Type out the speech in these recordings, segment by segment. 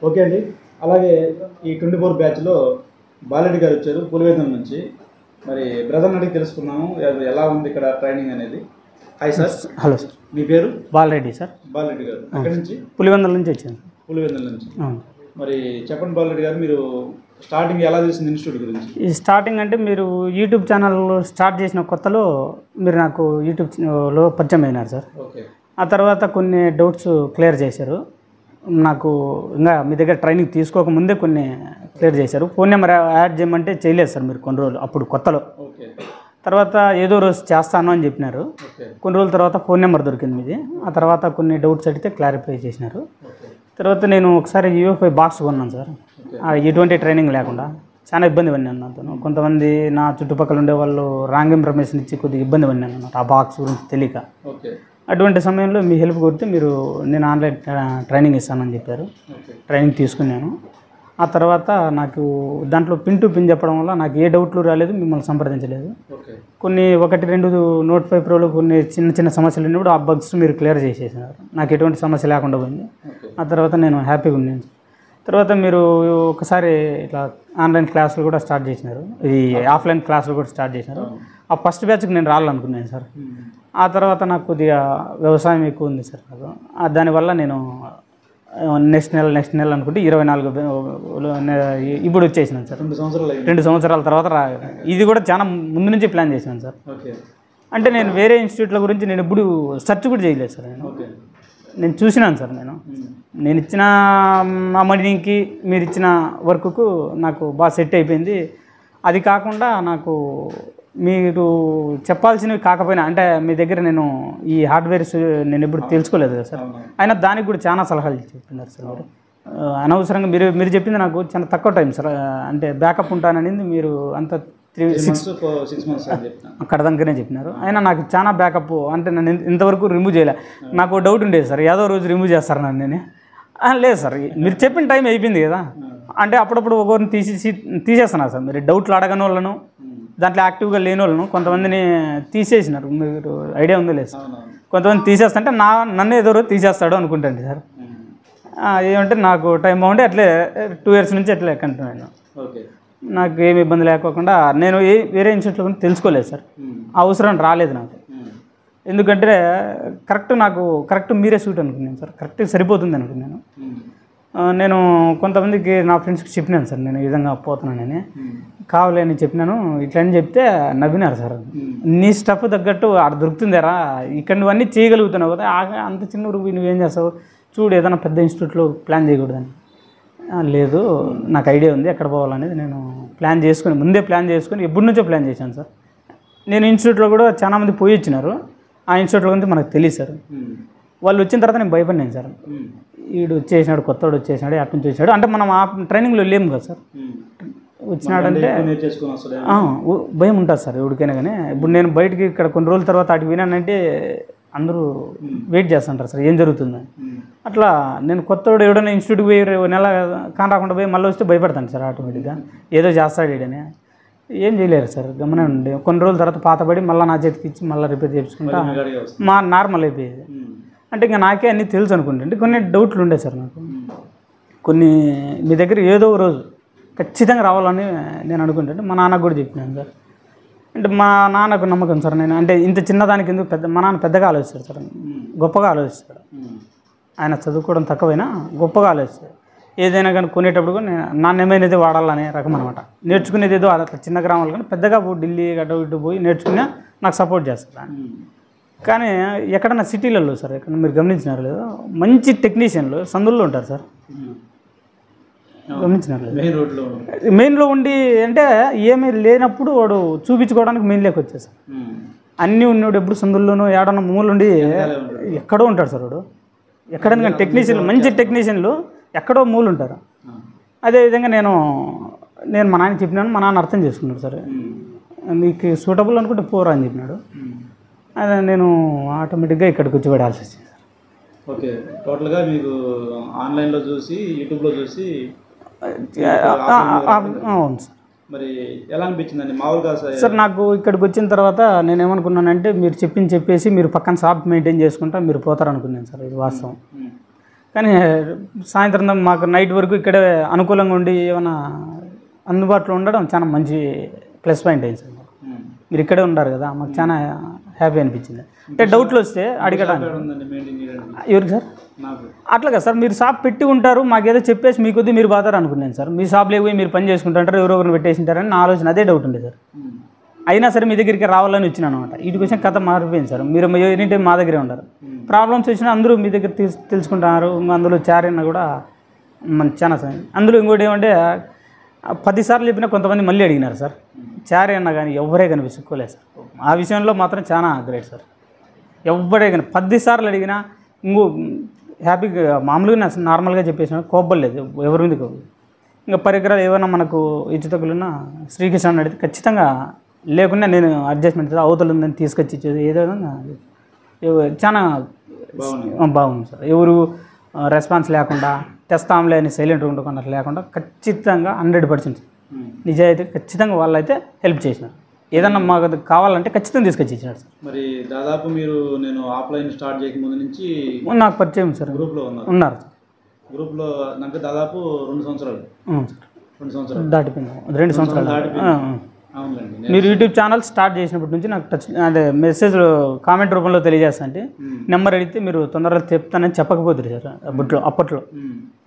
Okay అండి. అలాగే ఈ 24 బ్యాచ్లో బాలరెడ్డి గారు వచ్చారు పులివెందుల నుంచి. మరి బ్రదర్ని అడిగి తెలుసుకున్నాము ఎలా ఉంది ఇక్కడ ట్రైనింగ్ అనేది. Hi sir. Hello sir. మీ పేరు? బాలరెడ్డి సార్. బాలరెడ్డి గారు ఎక్కడి నుంచి? పులివెందుల నుంచి వచ్చాను. పులివెందుల నుంచి. మరి చెప్పండి బాలరెడ్డి గారు, మీరు స్టార్టింగ్ ఎలా తెలిసింది ఇన్స్టిట్యూట్ గురించి? ఈ స్టార్టింగ్ అంటే మీరు యూట్యూబ్ ఛానల్ స్టార్ట్ చేసిన కొత్తలో మీరు నాకు యూట్యూబ్లో పరిచయం అయినారు సార్. ఓకే. ఆ తర్వాత కొన్ని డౌట్స్ క్లియర్ చేశారు. నాకు ఇంకా మీ దగ్గర ట్రైనింగ్ తీసుకోకముందే కొన్ని క్లియర్ చేశారు. ఫోన్ నెంబర్ యాడ్ చేయమంటే చేయలేదు సార్ మీరు కొన్ని రోజులు అప్పుడు కొత్తలో. ఓకే. తర్వాత ఏదో రోజు చేస్తాను అని చెప్పినారు. కొన్ని రోజుల తర్వాత ఫోన్ నెంబర్ దొరికింది మీది. ఆ తర్వాత కొన్ని డౌట్స్ అడిగితే క్లారిఫై చేసినారు. తర్వాత నేను ఒకసారి UFI బాక్స్ కొన్నాను సార్. ఎటువంటి ట్రైనింగ్ లేకుండా చాలా ఇబ్బంది పడినాను నాతో. కొంతమంది నా చుట్టుపక్కల ఉండే వాళ్ళు రాంగ్ ఇన్ఫర్మేషన్ ఇచ్చి కొద్దిగా ఇబ్బంది పడినాను అన్నమాట ఆ బాక్స్ గురించి తెలియక. అటువంటి సమయంలో మీ హెల్ప్ కొడితే నేను ఆన్లైన్ ట్రైనింగ్ ఇస్తానని చెప్పారు. ట్రైనింగ్ తీసుకున్నాను. ఆ తర్వాత నాకు దాంట్లో పిన్ టు పిన్ చెప్పడం వల్ల నాకు ఏ డౌట్లు రాలేదు, మిమ్మల్ని సంప్రదించలేదు. కొన్ని 1-2 నోట్ 5 ప్రోలో కొన్ని చిన్న సమస్యలు ఉన్నప్పుడు ఆ బగ్స్ మీరు క్లియర్ చేసేసినారు. నాకు ఎటువంటి సమస్య లేకుండా పోయింది. ఆ తర్వాత నేను హ్యాపీగా ఉన్నాను. తర్వాత మీరు ఒకసారి ఇట్లా ఆన్లైన్ క్లాసులు కూడా స్టార్ట్ చేసినారు, ఈ ఆఫ్లైన్ క్లాసులు కూడా స్టార్ట్ చేసినారు. ఆ ఫస్ట్ బ్యాచ్కి నేను రావాలనుకున్నాను సార్. ఆ తర్వాత నాకు కొద్దిగా వ్యవసాయం ఎక్కువ ఉంది సార్ నాకు. దానివల్ల నేను నెక్స్ట్ నెల అనుకుంటే 24 ఇప్పుడు వచ్చేసినాను సార్. 2 సంవత్సరాల తర్వాత ఇది కూడా చాలా ముందు నుంచి ప్లాన్ చేసినాను సార్. అంటే నేను వేరే ఇన్స్టిట్యూట్ల గురించి నేను ఎప్పుడు సెర్చ్ కూడా చేయలేదు సార్. నేను చూసినాను సార్. నేను ఇచ్చిన మనీకి మీరు ఇచ్చిన వర్క్కు నాకు బాగా సెట్ అయిపోయింది. అది కాకుండా నాకు మీరు చెప్పాల్సినవి కాకపోయినా అంటే మీ దగ్గర నేను ఈ హార్డ్వేర్స్ నేను ఎప్పుడు తెలుసుకోలేదు కదా సార్. అయినా దానికి కూడా చాలా సలహాలు చెప్తున్నారు సార్ మీరు. అనవసరంగా మీరు చెప్పింది నాకు చాలా తక్కువ టైం సార్. అంటే బ్యాకప్ ఉంటానని మీరు అంత 6 months అక్కడ దగ్గరనే చెప్పినారు. అయినా నాకు చాలా బ్యాకప్ అంటే నన్ను ఇంతవరకు రిమూవ్ చేయలే. నాకు డౌట్ ఉండేది సార్, ఏదో రోజు రిమూవ్ చేస్తారు నన్ను. నేను లేదు సార్, మీరు చెప్పిన టైం అయిపోయింది కదా. అంటే అప్పుడప్పుడు ఒకరిని తీసేస్తున్నారు సార్. మీరు డౌట్లు అడగని వాళ్ళను, దాంట్లో యాక్టివ్గా లేని వాళ్ళను కొంతమందిని తీసేసినారు. మీరు ఐడియా ఉందో లేదు సార్. కొంతమంది తీసేస్తుంటే నన్ను ఏదో రోజు తీసేస్తాడు అనుకుంటాండి సార్. ఏమంటే నాకు టైం బాగుంటే అట్లే 2 years నుంచి అట్లే కంటున్నాను. నాకు ఏమి ఇబ్బంది లేకోకుండా నేను వేరే ఇన్స్టిట్యూట్లో గురించి తెలుసుకోలేదు సార్. అవసరం రాలేదు నాకు. ఎందుకంటే కరెక్ట్ మీరే సూట్ అనుకున్నాను సార్. కరెక్ట్గా సరిపోతుంది అనుకున్నాను. నేను కొంతమందికి నా ఫ్రెండ్స్కి చెప్పినాను సార్, నేను ఈ విధంగా పోతున్నానని. కావాలి అని చెప్పినాను. ఇట్లా అని చెప్తే నవ్వినారు సార్. నీ స్టఫ్ తగ్గట్టు ఆడ దొరుకుతుందేరా, ఇక్కడ నువ్వన్నీ చేయగలుగుతున్నావు కదా, అంత చిన్న ఊరికి నువ్వేం చేస్తావు, చూడు ఏదైనా పెద్ద ఇన్స్టిట్యూట్లో ప్లాన్ చేయకూడదని. లేదు, నాకు ఐడియా ఉంది ఎక్కడ పోవాలనేది. నేను ముందే ప్లాన్ చేసుకుని ఎప్పటి నుంచో ప్లాన్ చేశాను సార్. నేను ఇన్స్టిట్యూట్లో కూడా చాలామంది పోయి వచ్చినారు. ఆ ఇన్స్టిట్యూట్లో గురించి మనకు తెలియదు సార్. వాళ్ళు వచ్చిన తర్వాత నేను భయపడినాను సార్. వీడు వచ్చేసినాడు, కొత్తవాడు వచ్చేసినాడు, అటు నుంచి వచ్చాడు అంటే మనం ఆ ట్రైనింగ్లో లేము కదా సార్. వచ్చినాడంటే భయం ఉంటుంది సార్ ఎవరికైనా కానీ. ఇప్పుడు నేను బయటికి ఇక్కడ కొన్ని రోజుల తర్వాత అటు వినానంటే అందరూ వెయిట్ చేస్తుంటారు సార్ ఏం జరుగుతుందని. అట్లా నేను కొత్తవాడు ఎవడైనా ఇన్స్టిట్యూట్కి పోయి నెల కాకుండా పోయి మళ్ళీ వస్తే భయపడతాను సార్ ఆటోమేటిక్గా. ఏదో చేస్తాడు వీడని. ఏం చేయలేరు సార్, గమనే ఉండి కొన్ని రోజుల తర్వాత పాతబడి మళ్ళీ నా చేతికి ఇచ్చి మళ్ళీ రిపేర్ చేయించుకుంటా నార్మల్ అయిపోయేది. అంటే ఇంకా నాకే అన్నీ తెలుసు అనుకుంటే కొన్ని డౌట్లు ఉండే సార్ నాకు. కొన్ని మీ దగ్గర ఏదో రోజు ఖచ్చితంగా రావాలని నేను అనుకుంటుంటే మా నాన్నకు కూడా చెప్పినాను సార్. అంటే మా నాన్నకు నమ్మకం సార్. నేను అంటే ఇంత చిన్నదానికి ఎందుకు మా నాన్న పెద్దగా ఆలోచిస్తాడు సార్, గొప్పగా ఆలోచిస్తాడు. ఆయన చదువుకోవడం తక్కువైనా గొప్పగా ఆలోచిస్తాడు. ఏదైనా కానీ కొనేటప్పుడు కూడా నాణ్యమైనది వాడాలనే రకం అనమాట. నేర్చుకునేది ఏదో అట్లా చిన్న గ్రామాలు కానీ పెద్దగా ఢిల్లీ గడ్డ ఇటు పోయి నేర్చుకున్నా నాకు సపోర్ట్ చేస్తాడు. కానీ ఎక్కడన్నా సిటీలలో సార్, ఎక్కడ మీరు గమనించినారు లేదు, మంచి టెక్నీషియన్లు సందుల్లో ఉంటారు సార్. గమనించినారు లేదు, మెయిన్లో ఉండి అంటే ఏమీ లేనప్పుడు వాడు చూపించుకోవడానికి మెయిన్లోకి వచ్చేసారు. అన్నీ ఉన్నాడు ఎప్పుడు సందుల్లోనూ ఏడన్నా మూలుండి ఎక్కడో ఉంటాడు సార్ వాడు. ఎక్కడైనా కానీ టెక్నీషియన్లు మంచి టెక్నీషియన్లు ఎక్కడో మూలు ఉంటారు. అదేవిధంగా నేను మా నాన్న చెప్పినాను, మా నాన్న అర్థం చేసుకున్నాడు సార్. నీకు సూటబుల్ అనుకుంటే పోరా అని చెప్పినాడు. అదే నేను ఆటోమేటిక్గా ఇక్కడికి వచ్చి పడాల్సి వచ్చింది సార్. ఓకే. టోటల్గా మీకు ఆన్లైన్లో చూసి యూట్యూబ్లో చూసి అవును సార్. మరి ఎలా అనిపించిందండి మామూలుగా సార్? నాకు ఇక్కడికి వచ్చిన తర్వాత నేను ఏమనుకున్నానంటే మీరు చెప్పేసి మీరు పక్కన షాప్ మెయింటైన్ చేసుకుంటా మీరు పోతారనుకున్నాను సార్. ఇది వాస్తవం. కానీ సాయంత్రం మాకు నైట్ వరకు ఇక్కడే అనుకూలంగా ఉండి ఏమైనా అందుబాటులో ఉండడం చాలా మంచి ప్లస్ పాయింట్ అయింది సార్. మీరు ఇక్కడే ఉన్నారు కదా, మాకు చాలా హ్యాపీ అనిపించింది. అంటే డౌట్లు వస్తే అడగడానికి. ఎవరికి సార్? అట్లా కదా సార్, మీరు షాప్ పెట్టి ఉంటారు, మాకేదో చెప్పేసి మీ కొద్ది మీరు బాధారు అనుకున్నాను సార్. మీ షాప్లో పోయి మీరు పని చేసుకుంటారు, ఎవరొకరిని పెట్టేసి ఉంటారని నా ఆలోచన, అదే డౌట్ ఉంది సార్. అయినా సరే మీ దగ్గరికి రావాలని వచ్చినాను అనమాట. వీటి కోసం కథ మారిపోయింది సార్. మీరు ఎనీ టైం మా దగ్గరే ఉంటారు, ప్రాబ్లమ్స్ వచ్చినా అందరూ మీ దగ్గర తెలుసుకుంటున్నారు. అందులో చారైనా కూడా చాలా సార్. అందులో ఇంకోటి ఏమంటే 10 సార్లు చెప్పినా కొంతమంది మళ్ళీ అడిగినారు సార్. చారీ అన్నా కానీ ఎవరే కనిపించుకోలేదు సార్. ఆ విషయంలో మాత్రం చాలా గ్రేట్ సార్. ఎవరే కానీ 10 సార్లు అడిగినా ఇంకో హ్యాపీగా మామూలుగా నార్మల్గా చెప్పేసిన కోప్పలేదు ఎవరి మీద. ఇంకా పరికరాలు ఏమైనా మనకు ఇచ్చు తగ్గులున్నా శ్రీకృష్ణ అడిగితే ఖచ్చితంగా లేకుండా నేను అడ్జస్ట్మెంట్ అవతల ఉందని తీసుకొచ్చి ఇచ్చేది ఏదో చాలా బాగుంది సార్. ఎవరు రెస్పాన్స్ లేకుండా తెస్తాంలే అని సైలెంట్గా ఉండకుండా లేకుండా ఖచ్చితంగా 100% నిజాయితీ ఖచ్చితంగా వాళ్ళైతే హెల్ప్ చేసినారు. ఏదన్నా మాకు అది కావాలంటే ఖచ్చితంగా తీసుకొచ్చి ఇచ్చినారు సార్. మరి దాదాపు మీరు నేను ఆఫ్లైన్ స్టార్ట్ చేయకముందు నుంచి నాకు పరిచయం సార్. గ్రూప్లో ఉన్నారు సార్. గ్రూప్లో అంటే దాదాపు 2 సంవత్సరాలు. 2 సంవత్సరాలు దాటిపోయింది. 2 సంవత్సరాలు దాటిపోయింది. మీరు యూట్యూబ్ ఛానల్ స్టార్ట్ చేసినప్పటి నుంచి నాకు టచ్ అంటే మెసేజ్ కామెంట్ రూపంలో తెలియజేస్తా అంటే నెంబర్ అడిగితే మీరు తొందరగా చెప్తానని చెప్పకపోతుంది సార్. అప్పట్లో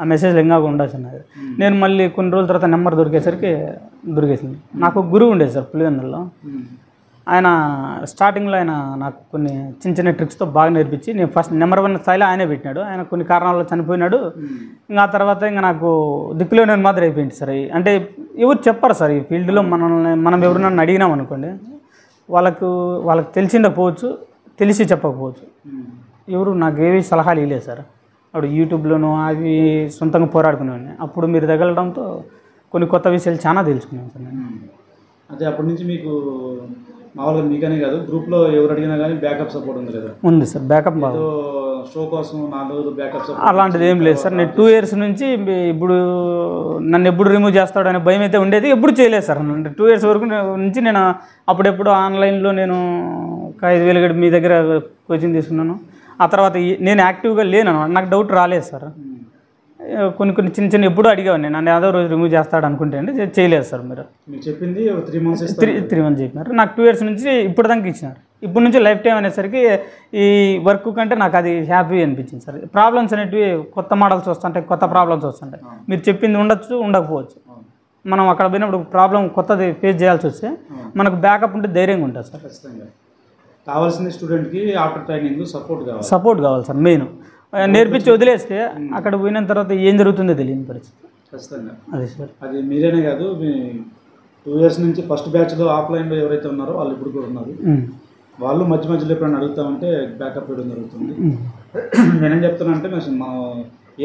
ఆ మెసేజ్లు ఇంకా ఉండాల్సినది. నేను మళ్ళీ కొన్ని రోజుల తర్వాత నెంబర్ దొరికేసింది. నాకు ఒక గురువు ఉండేది సార్ పులివెందులలో. ఆయన స్టార్టింగ్లో ఆయన నాకు కొన్ని చిన్న ట్రిక్స్తో బాగా నేర్పించి నేను ఫస్ట్ నెంబర్ 1 స్థాయిలో ఆయనే పెట్టినాడు. ఆయన కొన్ని కారణాల్లో చనిపోయినాడు. ఇంకా ఆ తర్వాత ఇంకా నాకు దిక్కులో నేను మాత్రం అయిపోయింది సార్. అంటే ఎవరు చెప్పారు సార్ ఈ ఫీల్డ్లో మనం ఎవరు నన్ను అడిగినాం అనుకోండి, వాళ్ళకి తెలిసిండకపోవచ్చు, తెలిసి చెప్పకపోవచ్చు. ఎవరు నాకు ఏవి సలహాలు ఇవ్వలేదు సార్. అప్పుడు యూట్యూబ్లోనూ అవి సొంతంగా పోరాడుకునేవాడిని. అప్పుడు మీరు తగలడంతో కొన్ని కొత్త విషయాలు చాలా తెలుసుకున్నాను సార్ నేను. అదే అప్పటి నుంచి మీకు మామూలుగా మీకనే కాదు గ్రూప్లో ఎవరు అడిగినా కానీ బ్యాకప్ సపోర్ట్ ఉంది కదా? ఉంది సార్. బ్యాకప్ బాగా షో కోసం 4 రోజులు బ్యాకప్ సపోర్ట్ అలాంటిది ఏం లేదు సార్. నేను 2 years నుంచి ఇప్పుడు నన్ను ఎప్పుడు రిమూవ్ చేస్తాడు అనే భయం అయితే ఉండేది, ఎప్పుడు చేయలేదు సార్. 2 years వరకు నుంచి నేను అప్పుడెప్పుడు ఆన్లైన్లో నేను 5,000 గడి మీ దగ్గర కోచింగ్ తీసుకున్నాను. ఆ తర్వాత నేను యాక్టివ్గా లేను, నాకు డౌట్ రాలేదు సార్. కొన్ని చిన్న ఎప్పుడూ అడిగేవాడిని, నన్ను ఏదో రోజు రిమూవ్ చేస్తాడు అనుకుంటే అండి, చేయలేదు సార్. మీరు చెప్పింది 3 months 3 months చెప్పినారు. నాకు 2 years నుంచి ఇప్పుడు దాకా ఇచ్చినారు. ఇప్పుడు నుంచి లైఫ్ టైం అనేసరికి ఈ వర్క్ కంటే నాకు అది హ్యాపీ అనిపించింది సార్. ప్రాబ్లమ్స్ అనేటివి కొత్త మోడల్స్ వస్తుంటాయి, కొత్త ప్రాబ్లమ్స్ వస్తుంటాయి. మీరు చెప్పింది ఉండొచ్చు, ఉండకపోవచ్చు. మనం అక్కడ పోయినప్పుడు ప్రాబ్లం కొత్తది ఫేస్ చేయాల్సి వస్తే మనకు బ్యాకప్ ఉంటే ధైర్యంగా ఉంటుంది సార్. ఖచ్చితంగా కావాల్సింది స్టూడెంట్కి ఆఫ్టర్ ట్రైనింగ్ సపోర్ట్ కావాలి సార్. మెయిన్ నేర్పించి వదిలేస్తే అక్కడ పోయిన తర్వాత ఏం జరుగుతుందో తెలియని పరిస్థితి. ఖచ్చితంగా అదే సార్. అది మీరేనే కాదు, మీ 2 years నుంచి ఫస్ట్ బ్యాచ్లో ఆఫ్లైన్లో ఎవరైతే ఉన్నారో వాళ్ళు ఇప్పుడు కూడా ఉన్నారు. వాళ్ళు మధ్యలో ఎప్పుడైనా అడుగుతామంటే బ్యాకప్ ఇవ్వడం జరుగుతుంది. నేనేం చెప్తున్నా అంటే మనం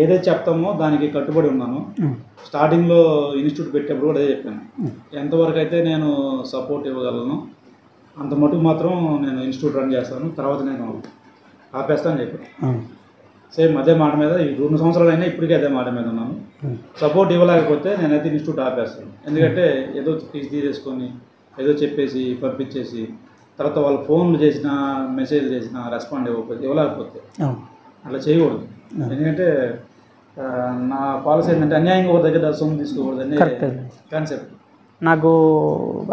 ఏదైతే చెప్తామో దానికి కట్టుబడి ఉన్నాను. స్టార్టింగ్లో ఇన్స్టిట్యూట్ పెట్టేప్పుడు కూడా అదే చెప్పాను, ఎంతవరకు అయితే నేను సపోర్ట్ ఇవ్వగలను అంత మటుకు మాత్రం నేను ఇన్స్టిట్యూట్ రన్ చేస్తాను, తర్వాత నేను ఆపేస్తాను చెప్పాను. సేమ్ అదే మాట మీద ఈ 2 సంవత్సరాలు అయినా ఇప్పటికీ అదే మాట మీద ఉన్నాను. సపోర్ట్ ఇవ్వలేకపోతే నేనైతే ఇన్స్టిట్యూట్ ఆపేస్తాను. ఎందుకంటే ఏదో ఫీజు తీసేసుకొని ఏదో చెప్పేసి పంపించేసి తర్వాత వాళ్ళు ఫోన్లు చేసినా మెసేజ్ చేసినా రెస్పాండ్ ఇవ్వలేకపోతే అట్లా చేయకూడదు. ఎందుకంటే నా పాలసీ ఏంటంటే అన్యాయంగా ఒక దగ్గర సొమ్ము తీసుకోకూడదు అనే కాన్సెప్ట్. నాకు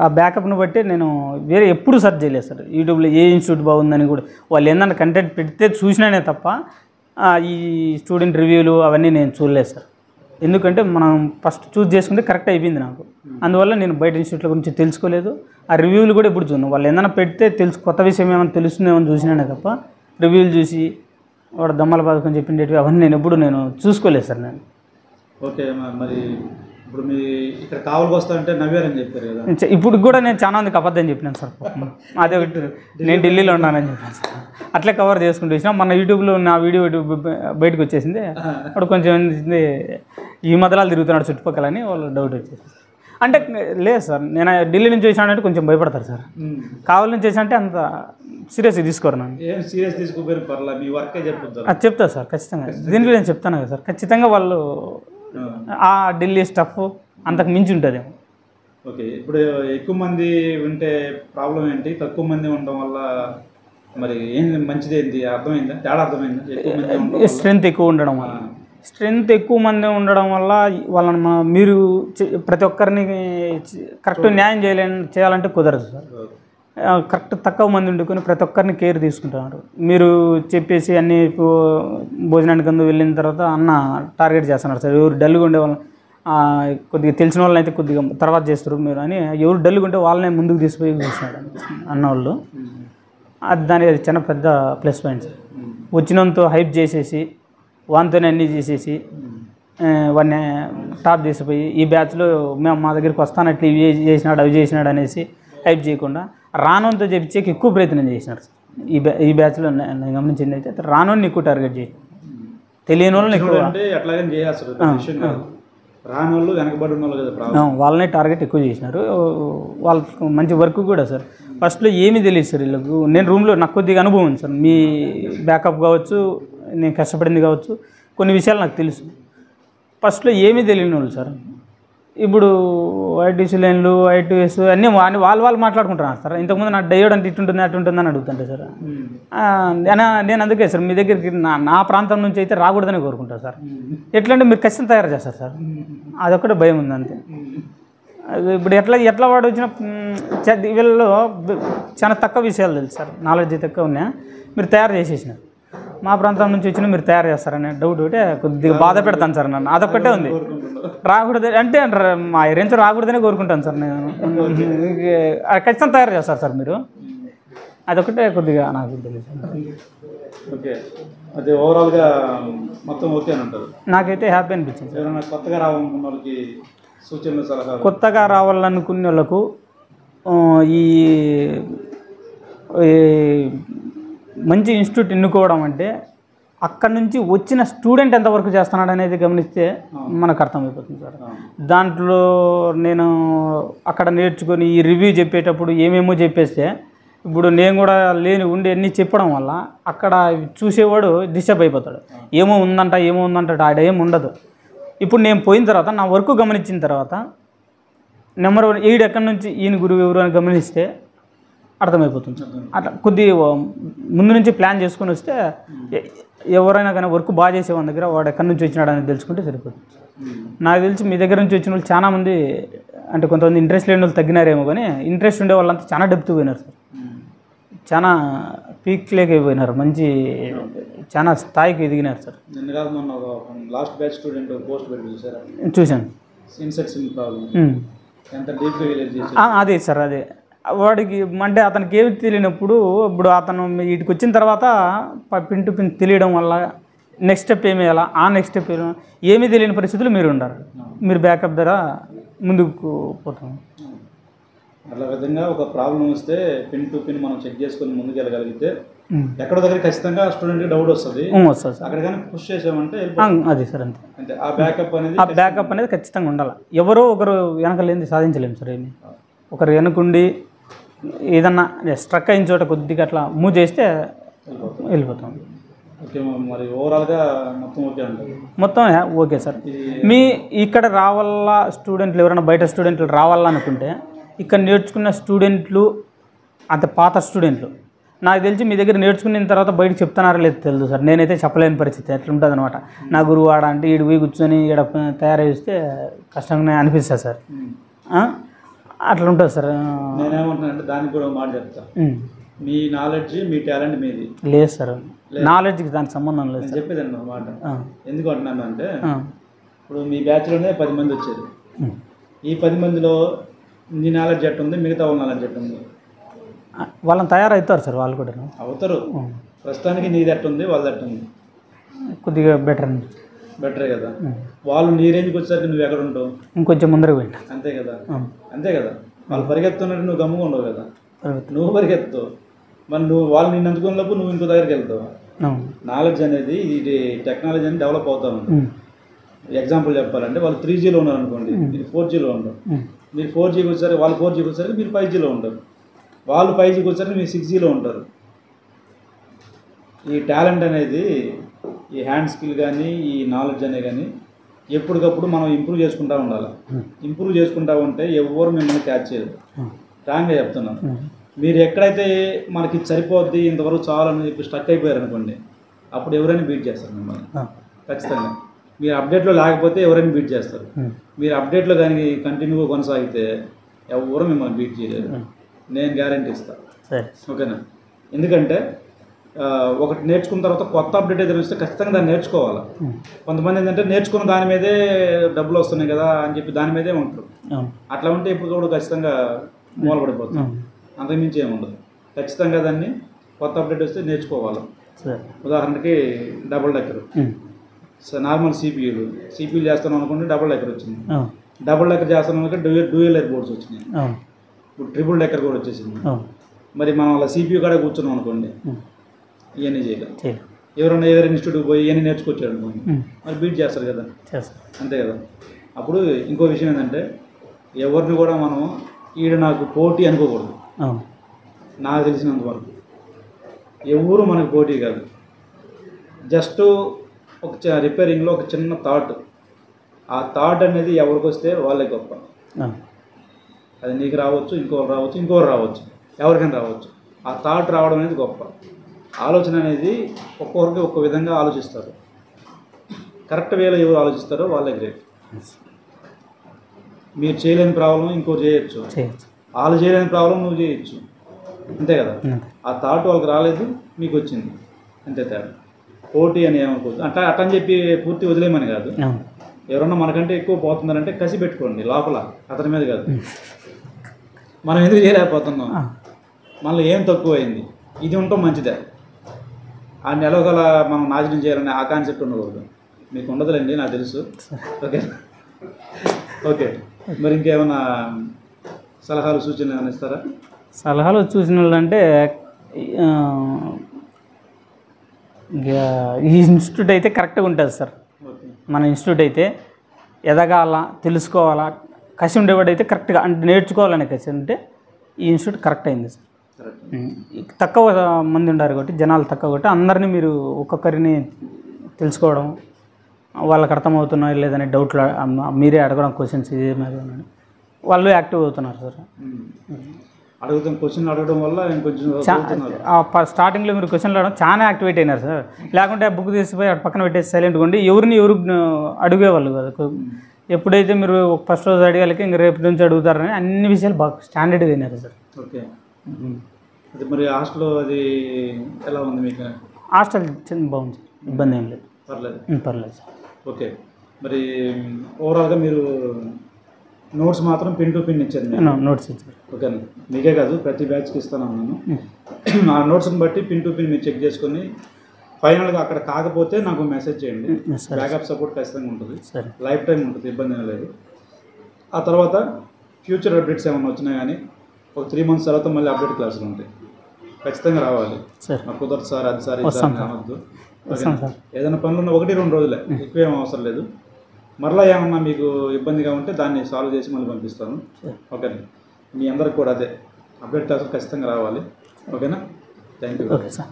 ఆ బ్యాకప్ను బట్టి నేను వేరే ఎప్పుడు సెర్చ్ చేయలేదు సార్. యూట్యూబ్లో ఏ ఇన్స్టిట్యూట్ బాగుందని కూడా వాళ్ళు ఏంటంటే కంటెంట్ పెడితే చూసినానే తప్ప ఈ స్టూడెంట్ రివ్యూలు అవన్నీ నేను చూడలేదు సార్. ఎందుకంటే మనం ఫస్ట్ చూస్ చేసుకుంటే కరెక్ట్ అయిపోయింది నాకు. అందువల్ల నేను బయట ఇన్స్టిట్యూట్ల గురించి తెలుసుకోలేదు. ఆ రివ్యూలు కూడా ఎప్పుడు చూడను. వాళ్ళు ఏదైనా పెడితే కొత్త విషయం ఏమైనా తెలుస్తుందేమో చూసినానే తప్ప రివ్యూలు చూసి వాడు దమ్మల పథకం చెప్పిండేటివి అవన్నీ నేను చూసుకోలేదు సార్. నేను ఓకే. మరి ఇప్పుడు మీ ఇక్కడ కావాల్సి వస్తానంటే నవ్వారని చెప్పారు కదా, ఇప్పుడు కూడా నేను చాలా మందికి అబద్ధం చెప్పినాను సార్. అదే ఒకటి నేను ఢిల్లీలో ఉన్నానని చెప్పాను సార్. అట్లే కవర్ చేసుకుంటూ వచ్చినా మన యూట్యూబ్లో నా వీడియో బయటకు వచ్చేసింది. అప్పుడు కొంచెం ఈ మదలాలు తిరుగుతున్నాడు చుట్టుపక్కలని వాళ్ళు డౌట్ వచ్చేసింది. అంటే లేదు సార్, నేను ఢిల్లీ నుంచి వచ్చానంటే కొంచెం భయపడతారు సార్. కావాలి నుంచి వచ్చానంటే అంత సీరియస్గా తీసుకోరు. నన్ను ఏం సీరియస్ తీసుకోపోయారు పర్లేదు, మీ వర్కే చెప్తారు. అది చెప్తారు సార్ ఖచ్చితంగా. దీంట్లో నేను చెప్తాను కదా సార్, ఖచ్చితంగా వాళ్ళు ఆ ఢిల్లీ స్టఫ్ అంతకు మించి ఉంటుంది. ఓకే. ఇప్పుడు ఎక్కువ మంది ఉంటే ప్రాబ్లం ఏంటి, తక్కువ మంది ఉండడం వల్ల మరి ఏం మంచిది ఏంటి అర్థమైందా? తేడా అర్థమైందా? ఎక్కువ మంది స్ట్రెంత్ ఎక్కువ ఉండడం వల్ల స్ట్రెంత్ ఎక్కువ మంది ఉండడం వల్ల వాళ్ళని మీరు ప్రతి ఒక్కరిని కరెక్ట్ న్యాయం చేయాలంటే కుదరదు సార్. కరెక్ట్ తక్కువ మంది ఉండుకొని ప్రతి ఒక్కరిని కేర్ తీసుకుంటున్నారు. మీరు చెప్పేసి అన్ని భోజనానికి అందు వెళ్ళిన తర్వాత అన్న టార్గెట్ చేస్తున్నారు సార్. ఎవరు డల్గా ఉండే వాళ్ళని కొద్దిగా తెలిసిన వాళ్ళని అయితే కొద్దిగా తర్వాత చేస్తారు మీరు అని, ఎవరు డల్గా ఉంటే వాళ్ళనే ముందుకు తీసుకుపోయి చూసినాడు అన్నవాళ్ళు. దానికి అది చిన్న పెద్ద ప్లస్ పాయింట్ సార్. వచ్చినంత హైప్ చేసేసి వానితోనే అన్నీ చేసేసి వాడిని టాప్ చేసిపోయి ఈ బ్యాచ్లో మేము మా దగ్గరికి వస్తానట్లు ఇవి చేసినాడు అవి చేసినాడు అనేసి హైప్ చేయకుండా రానుతో చెప్పించేకి ఎక్కువ ప్రయత్నం చేసినారు సార్. ఈ బ్యాచ్లో నేను గమనించింది అయితే రానుని ఎక్కువ టార్గెట్ చేసి తెలియని వాళ్ళని ఎక్కువ రానోళ్ళు వెనకబడి ఉన్న వాళ్ళు కదా వాళ్ళనే టార్గెట్ ఎక్కువ చేసినారు. వాళ్ళకి మంచి వర్క్ కూడా సార్. ఫస్ట్లో ఏమీ తెలియదు సార్ వీళ్ళకు. నేను రూమ్లో నాకు కొద్దిగా అనుభవం ఉంది సార్. మీ బ్యాకప్ కావచ్చు, నేను కష్టపడింది కావచ్చు, కొన్ని విషయాలు నాకు తెలుసు. ఫస్ట్లో ఏమీ తెలియని వాళ్ళు సార్. ఇప్పుడు ఐటీసీ లైన్లు ఐటీఎస్ అన్నీ వాళ్ళు మాట్లాడుకుంటున్నారు సార్. ఇంతకుముందు నాకు డయోడ్ అంటే ఇటుంటుంది అటుంటుంది అని అడుగుతుంటే సార్. నేను అందుకే సార్ మీ దగ్గరికి నా ప్రాంతం నుంచి అయితే రాకూడదని కోరుకుంటాను సార్. ఎట్లంటే మీరు ఖచ్చితంగా తయారు చేస్తారు సార్. అదొక్కటే భయం ఉంది అంతే. ఇప్పుడు ఎట్లా వాడు వచ్చిన వీళ్ళలో చాలా తక్కువ విషయాలు తెలుసు సార్. నాలెడ్జ్ తక్కువ ఉన్నాయి. మీరు తయారు చేసేసినారు. మా ప్రాంతం నుంచి వచ్చినా మీరు తయారు చేస్తారనే డౌట్ ఒకటే కొద్దిగా బాధ పెడతాను సార్ నన్ను. అదొక్కటే ఉంది. రాకూడదు అంటే మా ఏరియాన్స్ రాకూడదనే కోరుకుంటాను సార్ నేను. ఖచ్చితంగా తయారు చేస్తారు సార్ మీరు. అదొకటే కొద్దిగా నాకు తెలియదు. ఓకే, అదే ఓవరాల్గా మొత్తం ఓకే అని అంటారు. నాకైతే హ్యాపీ అనిపించింది సార్. ఎవరైనా కొత్తగా రావాలనుకున్న వాళ్ళకి సూచనలు సలహాలు? కొత్తగా రావాలనుకునే వాళ్ళకు ఈ మంచి ఇన్స్టిట్యూట్ ఎన్నుకోవడం అంటే అక్కడ నుంచి వచ్చిన స్టూడెంట్ ఎంతవరకు చేస్తున్నాడు అనేది గమనిస్తే మనకు అర్థమైపోతుంది సార్. దాంట్లో నేను అక్కడ నేర్చుకొని ఈ రివ్యూ చెప్పేటప్పుడు ఏమేమో చెప్పేస్తే ఇప్పుడు నేను కూడా ఉండి అన్నీ చెప్పడం వల్ల అక్కడ చూసేవాడు డిస్టర్బ్ అయిపోతాడు. ఏమో ఉందంట ఆడ ఏమి ఉండదు. ఇప్పుడు నేను పోయిన తర్వాత నా వర్క్ గమనించిన తర్వాత నెంబర్ 1 ఈడు ఎక్కడి నుంచి ఈయన గురువు ఎవరు అని గమనిస్తే అర్థమైపోతుంది. అట్లా కొద్దిగా ముందు నుంచి ప్లాన్ చేసుకొని వస్తే ఎవరైనా కానీ వర్క్ బాగా చేసేవాడి దగ్గర వాడు ఎక్కడి నుంచి వచ్చినాడు అనేది తెలుసుకుంటే సరిపోతుంది. నాకు తెలిసి మీ దగ్గర నుంచి వచ్చిన వాళ్ళు చాలామంది అంటే కొంతమంది ఇంట్రెస్ట్ లేని వాళ్ళు తగ్గినారేమో, కానీ ఇంట్రెస్ట్ ఉండే వాళ్ళంతా చాలా డెప్త్ పోయినారు సార్. చాలా పీక్ లేకపోయినారు. మంచి చాలా స్థాయికి ఎదిగినారు sir. Last batch student post పెట్టి చూశాను. అదే సార్, అదే వాడికి అంటే అతనికి ఏమి తెలియనప్పుడు ఇప్పుడు అతను వీటికి వచ్చిన తర్వాత పిన్ టు పిన్ తెలియడం వల్ల నెక్స్ట్ స్టెప్ ఏమి వేయాలా, ఆ నెక్స్ట్ స్టెప్ ఏమీ తెలియని పరిస్థితులు మీరు ఉండాలి. మీరు బ్యాకప్ ధర ముందుకు పోతాం. అలా విధంగా ఒక ప్రాబ్లం వస్తే పిన్ టు పిన్ మనం చెక్ చేసుకొని ముందుకు వెళ్ళగలిగితే ఎక్కడో దగ్గర ఖచ్చితంగా స్టూడెంట్కి డౌట్ వస్తుంది. అక్కడ కానీ పుష్ చేసామంటే అది సార్ అంతే. అంటే ఆ బ్యాకప్ అనేది ఖచ్చితంగా ఉండాలి. ఎవరో ఒకరు వెనకలేంది సాధించలేము సార్. ఏమి ఒకరు వెనుకుండి ఏదన్నా స్ట్రక్ అయిన చోట కొద్దిగా అట్లా మూవ్ చేస్తే వెళ్ళిపోతాం. ఓకే, మరి ఓవరాల్గా మొత్తం ఓకే అంటారు? మొత్తం ఓకే సార్. మీ ఇక్కడ రావాలా స్టూడెంట్లు ఎవరైనా బయట స్టూడెంట్లు రావాలనుకుంటే ఇక్కడ నేర్చుకున్న స్టూడెంట్లు అంత పాత స్టూడెంట్లు నాకు తెలిసి మీ దగ్గర నేర్చుకున్న తర్వాత బయటకు చెప్తున్నారో లేదు తెలియదు సార్. నేనైతే చెప్పలేని పరిస్థితి ఎట్లుంటుంది అనమాట. నా గురువు ఆడ అంటే ఈడు పోయి కూర్చొని ఈడ తయారైస్తే కష్టంగానే అనిపిస్తుంది సార్. అట్లా ఉంటుంది సార్. నేనేమంటున్నానంటే దానికి కూడా మాట చెప్తా. మీ నాలెడ్జ్ మీ టాలెంట్ మీది లేదు సార్. నాలెడ్జ్కి దానికి సంబంధం లేదు చెప్పేదండి అన్నమాట. ఎందుకు అంటున్నాను అంటే ఇప్పుడు మీ బ్యాచ్లోనే 10 మంది వచ్చారు. ఈ 10 మందిలో నీ నాలెడ్జ్ ఎట్టుంది, మిగతా వాళ్ళ నాలెడ్జ్ ఎట్టుంది? వాళ్ళని తయారవుతారు సార్. వాళ్ళు కూడా అవుతారు. ప్రస్తుతానికి నీది ఎట్టుంది, వాళ్ళది ఎట్టుంది? కొద్దిగా బెటరే కదా. వాళ్ళు నీ రేంజ్కి వచ్చేసరికి నువ్వు ఎక్కడ ఉంటావు? ఇంకొంచెం ముందరకు పోయింది. అంతే కదా. వాళ్ళు పరిగెత్తున్నట్టు నువ్వు గమ్ముగా ఉండవు కదా. నువ్వు పరిగెత్తుతావు. మరి వాళ్ళు నిన్ను అందుకున్నప్పుడు నువ్వు ఇంకో దగ్గరికి వెళ్తావు. నాలెడ్జ్ అనేది ఇది టెక్నాలజీ అనేది డెవలప్ అవుతా ఉంది. ఎగ్జాంపుల్ చెప్పాలంటే వాళ్ళు 3Gలో ఉన్నారు అనుకోండి, మీరు 4Gలో ఉండరు. మీరు 4Gకి వచ్చేసరికి వాళ్ళు 4Gకి వచ్చేసరికి మీరు 5Gలో ఉంటారు. వాళ్ళు 5Gకి వచ్చేసరికి మీరు 6Gలో ఉంటారు. ఈ టాలెంట్ అనేది, ఈ హ్యాండ్ స్కిల్ కానీ ఈ నాలెడ్జ్ అనే కానీ ఎప్పటికప్పుడు మనం ఇంప్రూవ్ చేసుకుంటూ ఉండాలి. ఇంప్రూవ్ చేసుకుంటూ ఉంటే ఎవరు మిమ్మల్ని క్యాచ్ చేయరు. స్ట్రాంగ్గా చెప్తున్నాను. మీరు ఎక్కడైతే మనకి సరిపోద్ది ఇంతవరకు చాలని చెప్పి స్టక్ అయిపోయారు అనుకోండి, అప్పుడు ఎవరైనా బీట్ చేస్తారు మిమ్మల్ని ఖచ్చితంగా. మీరు అప్డేట్లో లేకపోతే ఎవరైనా బీట్ చేస్తారు. మీరు అప్డేట్లో కానీ కంటిన్యూగా కొనసాగితే ఎవరు మిమ్మల్ని బీట్ చేయలేరు. నేను గ్యారంటీ ఇస్తాను. ఓకేనా? ఎందుకంటే ఒకటి నేర్చుకున్న తర్వాత కొత్త అప్డేట్ ఏదైనా వస్తే ఖచ్చితంగా దాన్ని నేర్చుకోవాలి. కొంతమంది ఏంటంటే నేర్చుకున్న దాని మీదే డబ్బులు వస్తున్నాయి కదా అని చెప్పి దాని మీదే ఉంటారు. అట్లా ఉంటే ఇప్పుడు కూడా ఖచ్చితంగా మూలపడిపోతుంది. అంతకుమించి ఏముండదు. ఖచ్చితంగా దాన్ని కొత్త అప్డేట్ వస్తే నేర్చుకోవాలి. ఉదాహరణకి డబుల్ డెక్కర్, నార్మల్ సిపియూలు చేస్తాను అనుకుంటే డబుల్ డెక్కర్ వచ్చింది. డబుల్ డెక్కర్ చేస్తాను అనుకుంటే డ్యూయల్ ఎయిర్ బోర్డ్స్ వచ్చినాయి. ఇప్పుడు ట్రిపుల్ డెక్కర్ కూడా వచ్చేసింది. మరి మనం అలా సిపియూ కాడే కూర్చున్నాం అనుకోండి, ఇవన్నీ చేయలేం. ఎవరైనా ఇన్స్టిట్యూట్కి పోయి ఇవన్నీ నేర్చుకొచ్చాడు అనుకోండి, మరి బీట్ చేస్తారు కదా, అంతే కదా. అప్పుడు ఇంకో విషయం ఏంటంటే ఎవరిని కూడా మనం ఈడ నాకు పోటీ అనుకోకూడదు. నాకు తెలిసినంత వరకు ఎవరు మనకు పోటీ కాదు. జస్ట్ ఒక రిపేరింగ్లో ఒక చిన్న థాట్, ఆ థాట్ అనేది ఎవరికి వస్తే వాళ్ళే గొప్ప. అది నీకు రావచ్చు, ఇంకోరు రావచ్చు, ఎవరికైనా రావచ్చు. ఆ థాట్ రావడం అనేది గొప్ప. ఆలోచన అనేది ఒక్కొక్కరికి ఒక్కొక్క విధంగా ఆలోచిస్తారు. కరెక్ట్ వేలో ఎవరు ఆలోచిస్తారో వాళ్ళే గ్రేట్. మీరు చేయలేని ప్రాబ్లం ఇంకోరు చేయొచ్చు, వాళ్ళు చేయలేని ప్రాబ్లం నువ్వు చేయొచ్చు, అంతే కదా. ఆ థాట్ వాళ్ళకి రాలేదు, మీకు వచ్చింది, అంతే తేడా. పోటీ అని ఏమనుకోవచ్చు. అంటే అట్టని చెప్పి పూర్తి వదిలేమని కాదు. ఎవరన్నా మనకంటే ఎక్కువ పోతున్నారంటే కసి పెట్టుకోండి లోపల, అతని మీద కాదు. మనం ఎందుకు చేయలేకపోతున్నాం, మనలో ఏం తక్కువైంది, ఇది ఉండటం మంచిదే. ఆ నెలగల మనం నాశనం చేయాలని ఆ కాన్సెప్ట్ ఉండకూడదు. మీకు ఉండదులేండి, నాకు తెలుసు. ఓకే ఓకే మరి ఇంకేమైనా సలహాలు సూచనలు ఏమైనా ఇస్తారా? సలహాలు సూచనలు అంటే ఈ ఇన్స్టిట్యూట్ అయితే కరెక్ట్గా ఉంటుంది సార్. మన ఇన్స్టిట్యూట్ అయితే ఎదగాల, తెలుసుకోవాలా, కసి ఉండేవాడైతే కరెక్ట్గా అంటే నేర్చుకోవాలనే కసి అంటే ఈ ఇన్స్టిట్యూట్ కరెక్ట్ అయింది సార్. తక్కువ మంది ఉన్నారు కాబట్టి, జనాలు తక్కువ కాబట్టి అందరినీ మీరు ఒక్కొక్కరిని తెలుసుకోవడం, వాళ్ళకి అర్థమవుతున్నాయి లేదని డౌట్లు మీరే అడగడం, క్వశ్చన్స్ ఇదే మరి వాళ్ళు యాక్టివ్ అవుతున్నారు సార్. క్వశ్చన్ అడగడం వల్ల స్టార్టింగ్లో మీరు క్వశ్చన్లు అడగడం చాలా యాక్టివేట్ అయినారు సార్. లేకుంటే బుక్ తీసిపోయి అటు పక్కన పెట్టేసి సైలెంట్గా ఉండి ఎవరు అడిగేవాళ్ళు కదా. ఎప్పుడైతే మీరు ఫస్ట్ రోజు అడిగాలకి ఇంక రేపు నుంచి అడుగుతారని అన్ని విషయాలు బాగా స్టాండర్డ్గా అయినారు సార్. ఓకే. అది మరి హాస్టల్ అది ఎలా ఉంది మీకు? హాస్టల్ బాగుంది, ఇబ్బంది ఏం లేదు, పర్లేదు సార్. ఓకే. మరి ఓవరాల్గా మీరు నోట్స్ మాత్రం పిన్ టు పిన్ ఇచ్చారు? నోట్స్ ఇచ్చారు. ఓకేనా? మీకే కాదు ప్రతి బ్యాచ్కి ఇస్తాను అన్నాను. ఆ నోట్స్ని బట్టి పిన్ టు పిన్ మీరు చెక్ చేసుకొని ఫైనల్గా అక్కడ కాకపోతే నాకు మెసేజ్ చేయండి. బ్యాకప్ సపోర్ట్ ఖచ్చితంగా ఉంటుంది, లైఫ్ టైం ఉంటుంది, ఇబ్బంది ఏం లేదు. ఆ తర్వాత ఫ్యూచర్ అప్డేట్స్ ఏమైనా వచ్చినా కానీ ఒక 3 months తర్వాత మళ్ళీ అప్డేట్ క్లాసులు ఉంటాయి, ఖచ్చితంగా రావాలి. నాకు కుదరదు సార్, అది సార్, ఇది సార్ అనవద్దు. ఏదైనా పనులు ఉన్న 1-2 రోజులే, ఎక్కువ ఏం అవసరం లేదు. మరలా ఏమన్నా మీకు ఇబ్బందిగా ఉంటే దాన్ని సాల్వ్ చేసి మళ్ళీ పంపిస్తాను. ఓకేనా? మీ అందరికి కూడా అదే అప్డేట్ క్లాసులు ఖచ్చితంగా రావాలి. ఓకేనా? Thank you. Okay sir.